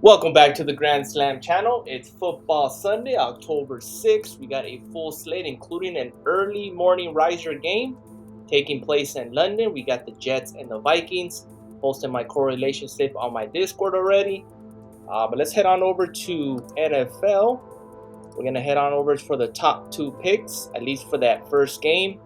Welcome back to the Grand Slam channel. It's Football Sunday, October 6th. We got a full slate, including an early morning riser game taking place in London. We got the Jets and the Vikings. Posted my correlation slip on my Discord already. But let's head on over to NFL. We're going to head on over for the top two picks, at least for that first game.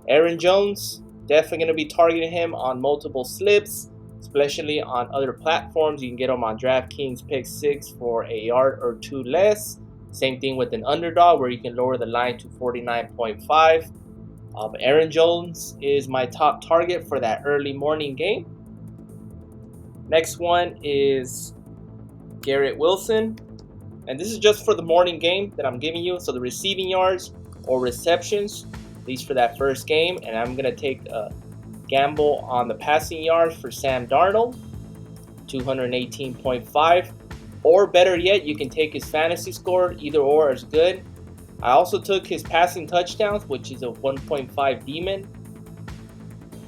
Aaron Jones, definitely going to be targeting him on multiple slips, especially on other platforms. You can get him on DraftKings Pick 6 for a yard or two less. Same thing with an underdog where you can lower the line to 49.5. Aaron Jones is my top target for that early morning game. Next one is Garrett Wilson. And this is just for the morning game that I'm giving you. So the receiving yards or receptions, at least for that first game. And I'm going to take a gamble on the passing yards for Sam Darnold, 218.5. Or better yet, you can take his fantasy score. Either or is good. I also took his passing touchdowns, which is a 1.5 demon.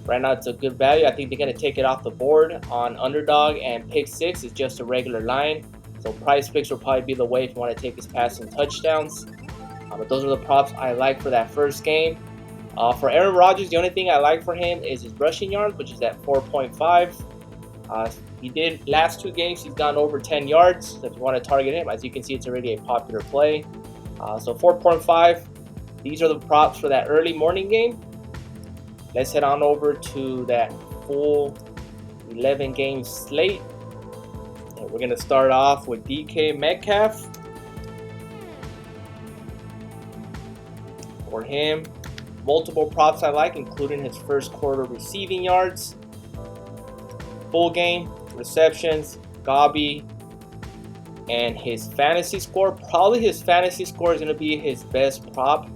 Right now it's a good value. I think they're going to take it off the board on underdog, and pick 6 is just a regular line. So price picks will probably be the way if you want to take his passing touchdowns. But those are the props I like for that first game. For Aaron Rodgers, the only thing I like for him is his rushing yards, which is at 4.5. He did last two games, he's gone over 10 yards. So if you want to target him, as you can see, it's already a popular play. So 4.5. These are the props for that early morning game. Let's head on over to that full 11 game slate. And we're going to start off with DK Metcalf. For him, multiple props I like, including his first quarter receiving yards, full game, receptions, Gabi, and his fantasy score. Probably his fantasy score is going to be his best prop.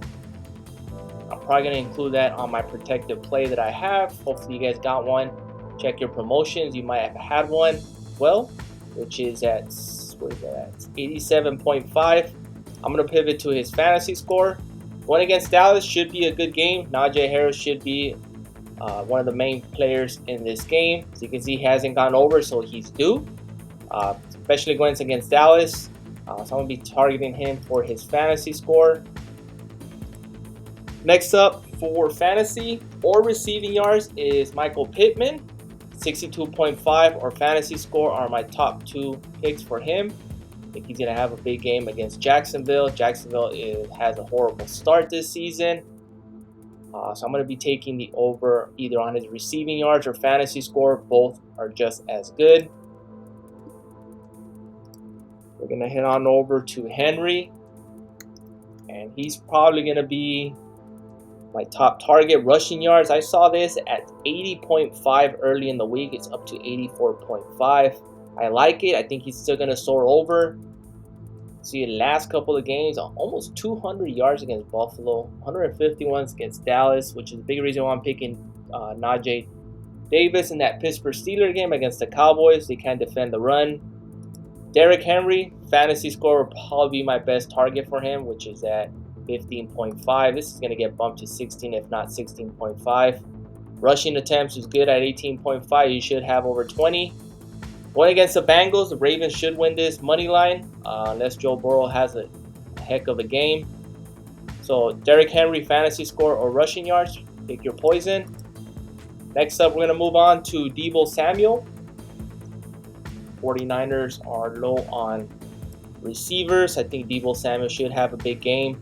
I'm probably going to include that on my protective play that I have. Hopefully you guys got one. Check your promotions. You might have had one. Well, which is at 87.5. I'm going to pivot to his fantasy score. One against Dallas should be a good game. Najee Harris should be one of the main players in this game. So you can see he hasn't gone over, so he's due, especially going against Dallas. So I'm going to be targeting him for his fantasy score. Next up for fantasy or receiving yards is Michael Pittman. 62.5 or fantasy score are my top two picks for him. I think he's going to have a big game against Jacksonville. Jacksonville has a horrible start this season. So I'm going to be taking the over either on his receiving yards or fantasy score. Both are just as good. We're going to head on over to Henry. And he's probably going to be my top target. Rushing yards, I saw this at 80.5 early in the week. It's up to 84.5. I like it. I think he's still going to soar over. See, the last couple of games, almost 200 yards against Buffalo, 151 against Dallas, which is the big reason why I'm picking Najee Davis in that Pittsburgh Steelers game against the Cowboys. They can't defend the run. Derrick Henry, fantasy score will probably be my best target for him, which is at 15.5. This is going to get bumped to 16, if not 16.5. Rushing attempts is good at 18.5. You should have over 20. Going against the Bengals, the Ravens should win this money line unless Joe Burrow has a heck of a game. So Derrick Henry, fantasy score or rushing yards, pick your poison. Next up, we're going to move on to Deebo Samuel. 49ers are low on receivers. I think Deebo Samuel should have a big game.